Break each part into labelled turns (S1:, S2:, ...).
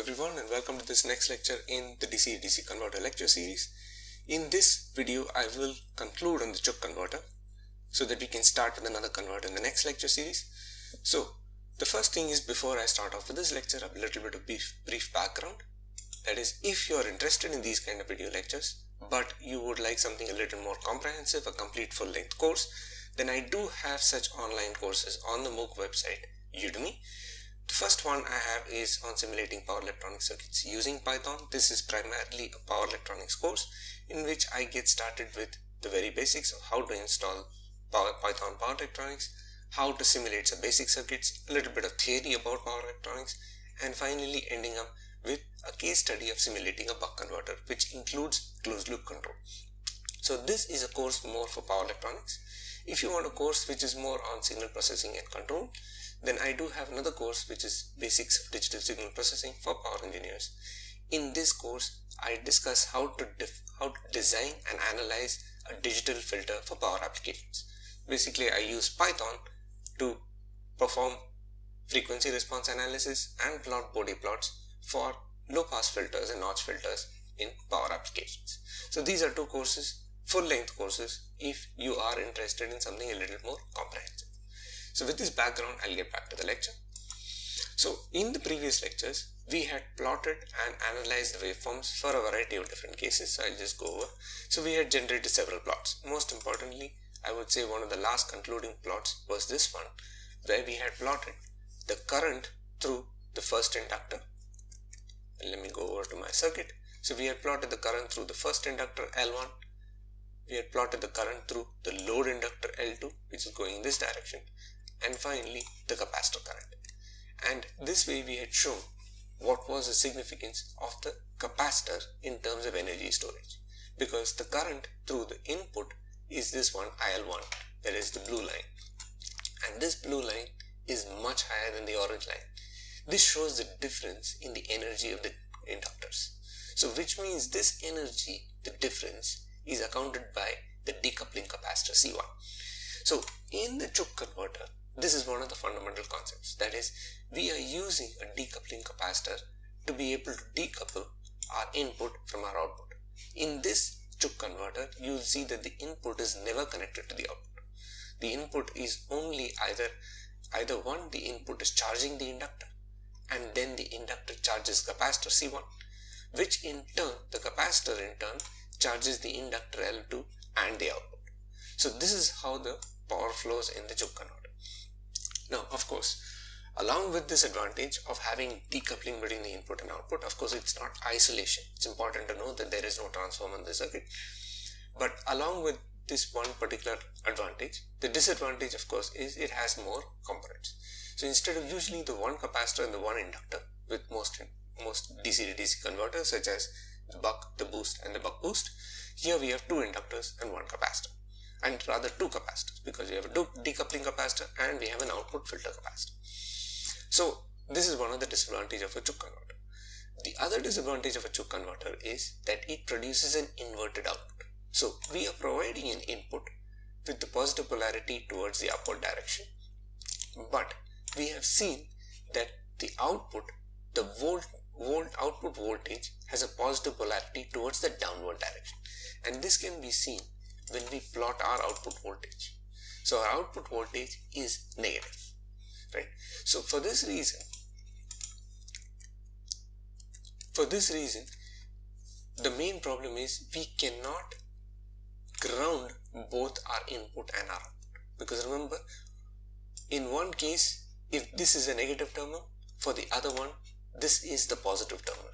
S1: everyone, and welcome to this next lecture in the DC-DC converter lecture series. In this video I will conclude on the Chook converter so that we can start with another converter in the next lecture series. So the first thing is, before I start off with this lecture, a little bit of brief background. That is, if you are interested in these kind of video lectures but you would like something a little more comprehensive, a complete full-length course, then I do have such online courses on the MOOC website Udemy. The first one I have is on simulating power electronic circuits using Python. This is primarily a power electronics course in which I get started with the very basics of how to install Python power electronics, how to simulate some basic circuits, a little bit of theory about power electronics, and finally ending up with a case study of simulating a buck converter, which includes closed loop control. So this is a course more for power electronics. If you want a course which is more on signal processing and control, then I do have another course which is Basics of Digital Signal Processing for Power Engineers. In this course, I discuss how to design and analyze a digital filter for power applications. Basically, I use Python to perform frequency response analysis and plot Bode plots for low-pass filters and notch filters in power applications. So these are two courses, full-length courses, if you are interested in something a little more comprehensive. So with this background, I'll get back to the lecture. So in the previous lectures, we had plotted and analyzed the waveforms for a variety of different cases. So I'll just go over. So we had generated several plots. Most importantly, I would say one of the last concluding plots was this one, where we had plotted the current through the first inductor. And let me go over to my circuit. So we had plotted the current through the first inductor L1. We had plotted the current through the load inductor L2, which is going in this direction. And finally the capacitor current. And this way we had shown what was the significance of the capacitor in terms of energy storage, because the current through the input is this one IL1, that is the blue line, and this blue line is much higher than the orange line. This shows the difference in the energy of the inductors. So which means this energy, the difference, is accounted by the decoupling capacitor C1. So in the Chook converter, this is one of the fundamental concepts. That is, we are using a decoupling capacitor to be able to decouple our input from our output. In this Chook converter, you will see that the input is never connected to the output. The input is only either one, the input is charging the inductor, and then the inductor charges capacitor C1, which in turn, the capacitor in turn charges the inductor L2 and the output. So this is how the power flows in the Chook converter. Now, of course, along with this advantage of having decoupling between the input and output, of course, it's not isolation. It's important to know that there is no transformer in the circuit. But along with this one particular advantage, the disadvantage, of course, is it has more components. So instead of usually the one capacitor and the one inductor with most DC to DC converters, such as the buck, the boost, and the buck boost, here we have two inductors and one capacitor. And rather two capacitors, because we have a decoupling capacitor and we have an output filter capacitor. So this is one of the disadvantages of a Chook converter. The other disadvantage of a Chook converter is that it produces an inverted output. So we are providing an input with the positive polarity towards the upward direction, but we have seen that the output, the output voltage, has a positive polarity towards the downward direction, and this can be seen when we plot our output voltage. So our output voltage is negative, right? So for this reason, the main problem is we cannot ground both our input and our output, because remember, in one case, if this is a negative terminal, for the other one, this is the positive terminal.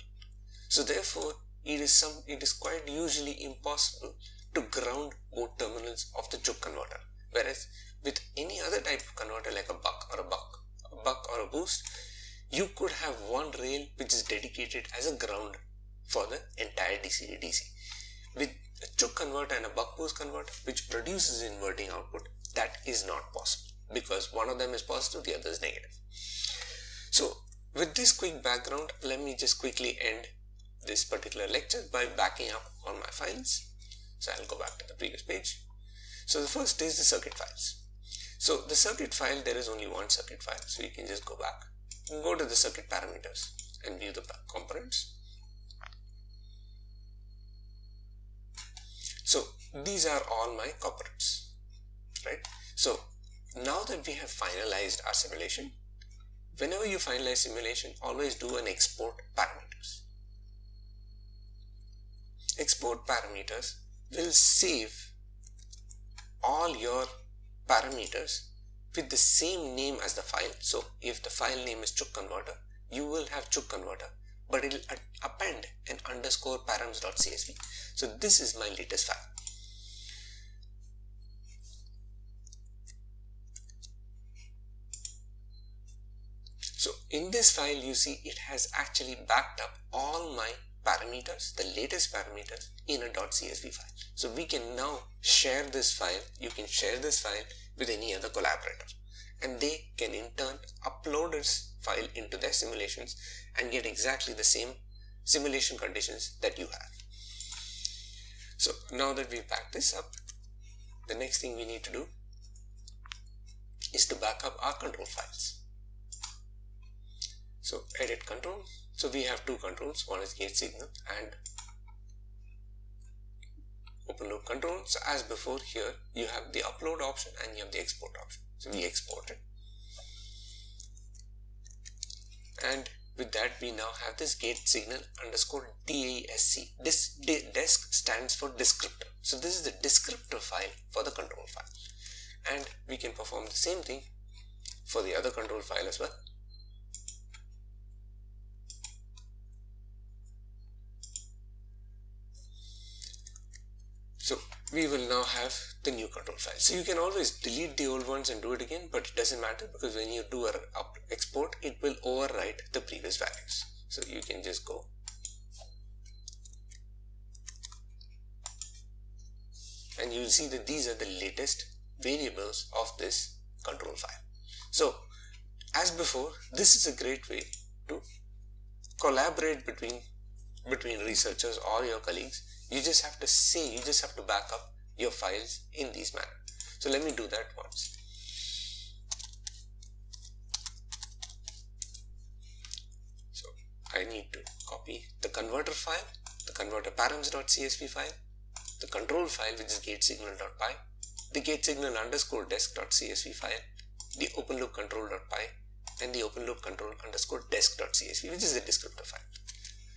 S1: So therefore, it is quite usually impossible to ground both terminals of the Chook converter. Whereas with any other type of converter like a buck or a boost, you could have one rail which is dedicated as a ground for the entire DC to DC. With a Chook converter and a buck boost converter which produces inverting output, that is not possible, because one of them is positive, the other is negative. So with this quick background, let me just quickly end this particular lecture by backing up on my files. So I'll go back to the previous page. So the first is the circuit files. So the circuit file, there is only one circuit file. So you can just go back and go to the circuit parameters and view the components. So these are all my components, right? So now that we have finalized our simulation, whenever you finalize simulation, always do an export parameters. Export parameters will save all your parameters with the same name as the file. So if the file name is Chook Converter, you will have Chook Converter, but it will append an underscore params.csv. So this is my latest file. So in this file, you see it has actually backed up all my parameters, the latest parameters, in a .csv file. So we can now share this file. You can share this file with any other collaborator, and they can in turn upload this file into their simulations and get exactly the same simulation conditions that you have. So now that we've backed this up, the next thing we need to do is to back up our control files. So edit control. So we have two controls, one is gate signal and open loop control. So as before, here you have the upload option and you have the export option. So we export it, and with that we now have this gate signal underscore DASC. This desk stands for descriptor. So this is the descriptor file for the control file, and we can perform the same thing for the other control file as well. So we will now have the new control file. So you can always delete the old ones and do it again, but it doesn't matter, because when you do an export, it will overwrite the previous values. So you can just go and you'll see that these are the latest variables of this control file. So as before, this is a great way to collaborate between researchers or your colleagues. You just have to back up your files in these manner. So let me do that once. So I need to copy the converter file, the converter params.csv file, the control file which is gatesignal.py, the gatesignal underscore desk.csv file, the openloop control.py, and the openloop control underscore desk.csv, which is the descriptor file.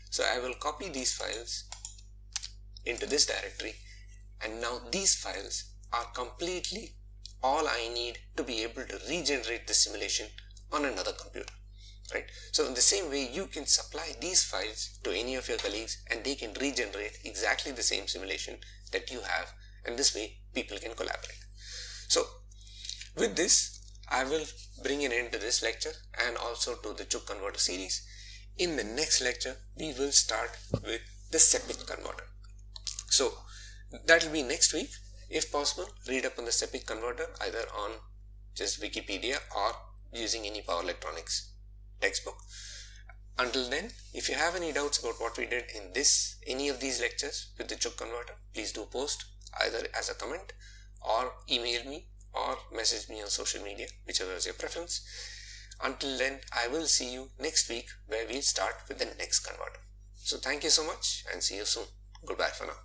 S1: So I will copy these files into this directory, and now these files are completely all I need to be able to regenerate the simulation on another computer, right? So in the same way, you can supply these files to any of your colleagues and they can regenerate exactly the same simulation that you have, and this way people can collaborate. So with this, I will bring an end to this lecture and also to the Chook Converter series. In the next lecture, we will start with the SEPIC converter. So that will be next week. If possible, read up on the SEPIC converter either on just Wikipedia or using any power electronics textbook. Until then, if you have any doubts about what we did in any of these lectures with the Chook converter, please do post either as a comment or email me or message me on social media, whichever is your preference. Until then, I will see you next week where we'll start with the next converter. So thank you so much and see you soon. Goodbye for now.